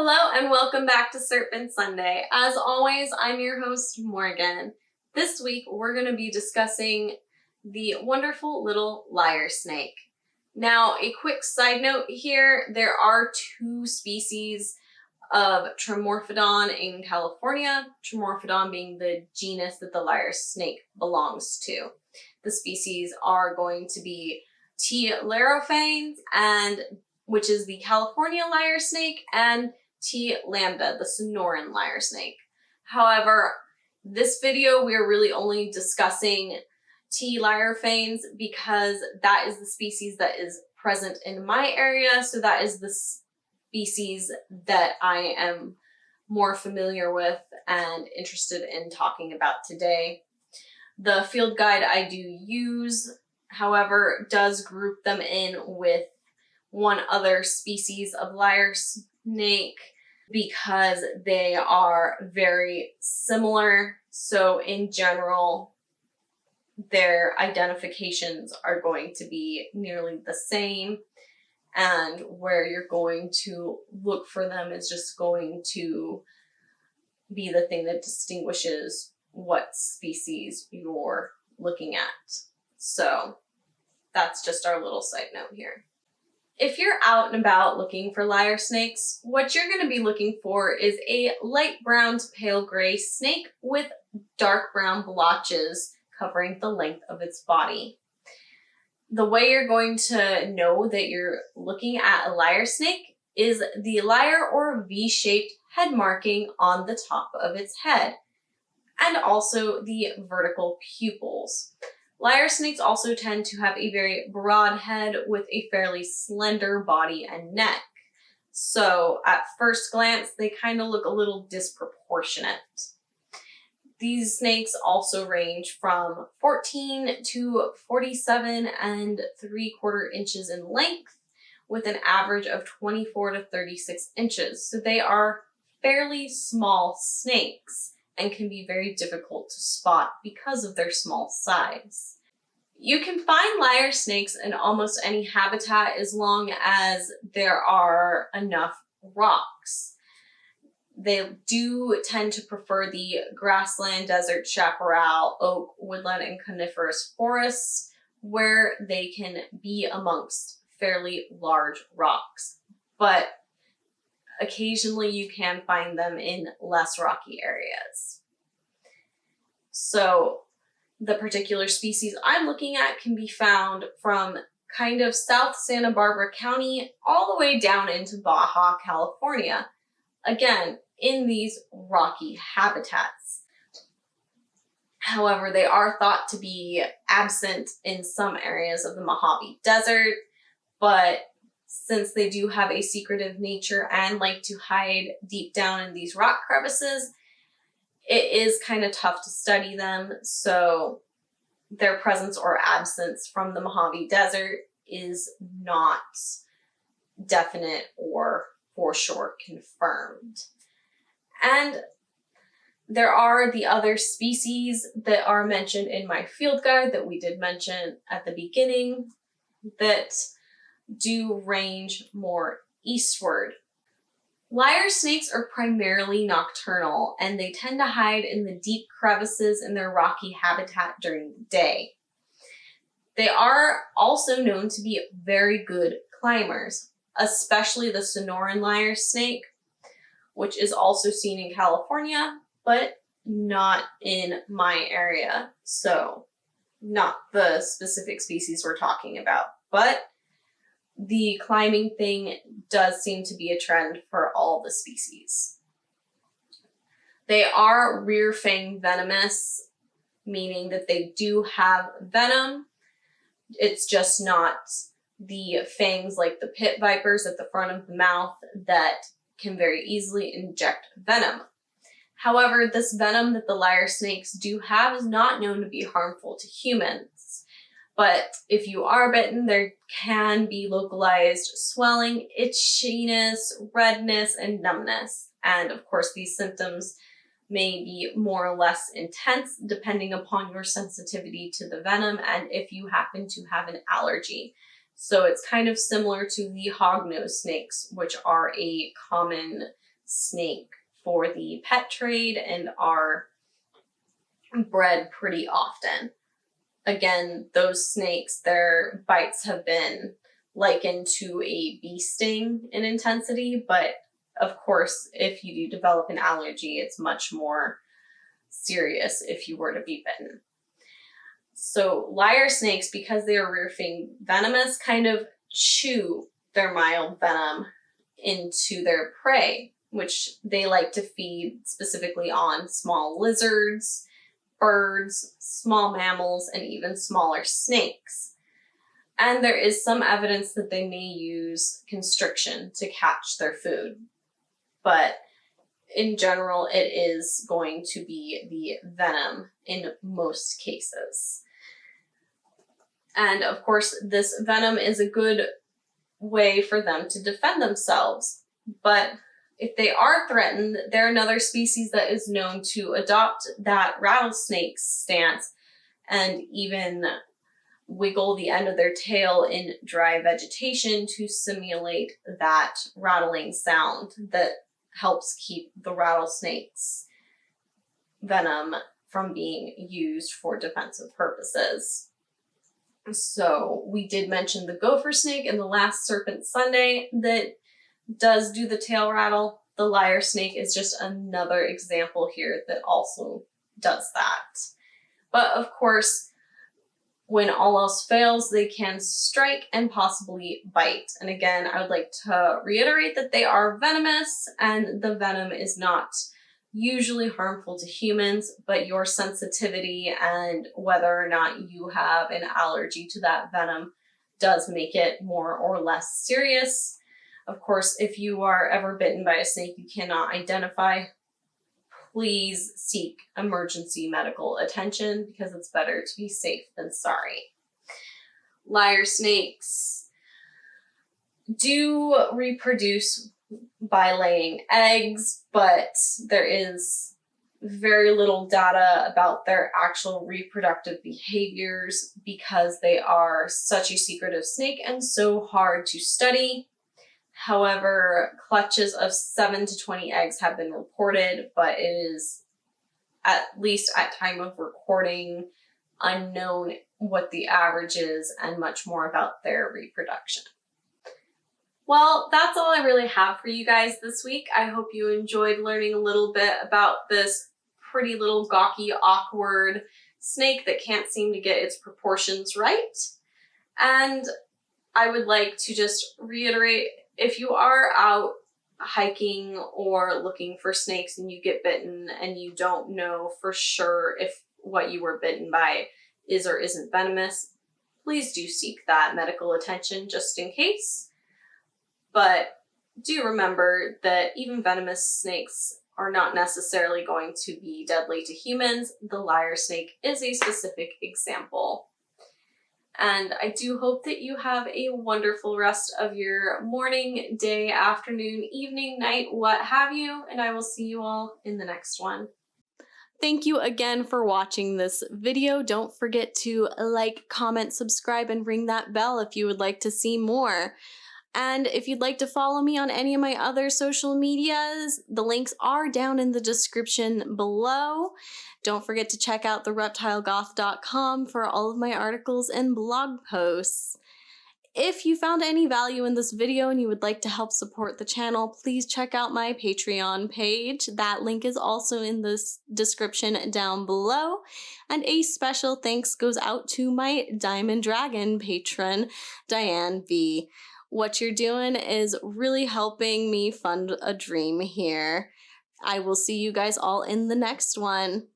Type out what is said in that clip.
Hello and welcome back to Serpent Sunday. As always, I'm your host, Morgan. This week, we're going to be discussing the wonderful little lyre snake. Now, a quick side note here, there are two species of Tremorphodon in California, Tremorphodon being the genus that the lyre snake belongs to. The species are going to be T. larophanes, which is the California lyre snake, and T. lambda, the Sonoran lyre snake. However, this video we're really only discussing T. larophanes because that is the species that is present in my area, so that is the species that I am more familiar with and interested in talking about today. The field guide I do use, however, does group them in with one other species of lyre snake because they are very similar. So in general, their identifications are going to be nearly the same, and where you're going to look for them is just going to be the thing that distinguishes what species you're looking at. So that's just our little side note here. If you're out and about looking for lyre snakes, what you're going to be looking for is a light brown to pale gray snake with dark brown blotches covering the length of its body. The way you're going to know that you're looking at a lyre snake is the lyre or V-shaped head marking on the top of its head, and also the vertical pupils. Lyre snakes also tend to have a very broad head with a fairly slender body and neck. So at first glance, they kind of look a little disproportionate. These snakes also range from 14 to 47 and 3/4 inches in length, with an average of 24 to 36 inches. So they are fairly small snakes and can be very difficult to spot because of their small size. You can find lyre snakes in almost any habitat as long as there are enough rocks. They do tend to prefer the grassland, desert, chaparral, oak, woodland, and coniferous forests where they can be amongst fairly large rocks. But occasionally you can find them in less rocky areas. So the particular species I'm looking at can be found from kind of South Santa Barbara County all the way down into Baja, California. Again, in these rocky habitats. However, they are thought to be absent in some areas of the Mojave Desert, but since they do have a secretive nature and like to hide deep down in these rock crevices, it is kind of tough to study them, so their presence or absence from the Mojave Desert is not definite or for sure confirmed. And there are the other species that are mentioned in my field guide that we did mention at the beginning that do range more eastward. Lyre snakes are primarily nocturnal, and they tend to hide in the deep crevices in their rocky habitat during the day. They are also known to be very good climbers, especially the Sonoran lyre snake, which is also seen in California, but not in my area. So not the specific species we're talking about, but the climbing thing does seem to be a trend for all the species. They are rear fang venomous, meaning that they do have venom. It's just not the fangs like the pit vipers at the front of the mouth that can very easily inject venom. However, this venom that the lyre snakes do have is not known to be harmful to humans. But if you are bitten, there can be localized swelling, itchiness, redness, and numbness. And of course, these symptoms may be more or less intense depending upon your sensitivity to the venom and if you happen to have an allergy. So it's kind of similar to the hognose snakes, which are a common snake for the pet trade and are bred pretty often. Again, those snakes, their bites have been likened to a bee sting in intensity, but of course, if you do develop an allergy, it's much more serious if you were to be bitten. So lyre snakes, because they are rear-fang venomous, kind of chew their mild venom into their prey, which they like to feed specifically on small lizards, birds, small mammals, and even smaller snakes. And there is some evidence that they may use constriction to catch their food. But in general, it is going to be the venom in most cases. And of course, this venom is a good way for them to defend themselves. But if they are threatened, they're another species that is known to adopt that rattlesnake stance and even wiggle the end of their tail in dry vegetation to simulate that rattling sound that helps keep the rattlesnake's venom from being used for defensive purposes. So we did mention the gopher snake in the last Serpent Sunday that does do the tail rattle. The lyre snake is just another example here that also does that. But of course, when all else fails, they can strike and possibly bite. And again, I would like to reiterate that they are venomous and the venom is not usually harmful to humans, but your sensitivity and whether or not you have an allergy to that venom does make it more or less serious. Of course, if you are ever bitten by a snake you cannot identify, please seek emergency medical attention because it's better to be safe than sorry. Lyre snakes do reproduce by laying eggs, but there is very little data about their actual reproductive behaviors because they are such a secretive snake and so hard to study. However, clutches of 7 to 20 eggs have been reported, but it is, at least at time of recording, unknown what the average is and much more about their reproduction. Well, that's all I really have for you guys this week. I hope you enjoyed learning a little bit about this pretty little gawky, awkward snake that can't seem to get its proportions right. And I would like to just reiterate, if you are out hiking or looking for snakes and you get bitten and you don't know for sure if what you were bitten by is or isn't venomous, please do seek that medical attention just in case. But do remember that even venomous snakes are not necessarily going to be deadly to humans. The lyre snake is a specific example. And I do hope that you have a wonderful rest of your morning, day, afternoon, evening, night, what have you, and I will see you all in the next one. Thank you again for watching this video. Don't forget to like, comment, subscribe, and ring that bell if you would like to see more. And if you'd like to follow me on any of my other social medias, the links are down in the description below. Don't forget to check out thereptilegoth.com for all of my articles and blog posts. If you found any value in this video and you would like to help support the channel, please check out my Patreon page. That link is also in the description down below. And a special thanks goes out to my Diamond Dragon patron, Diane B. What you're doing is really helping me fund a dream here. I will see you guys all in the next one.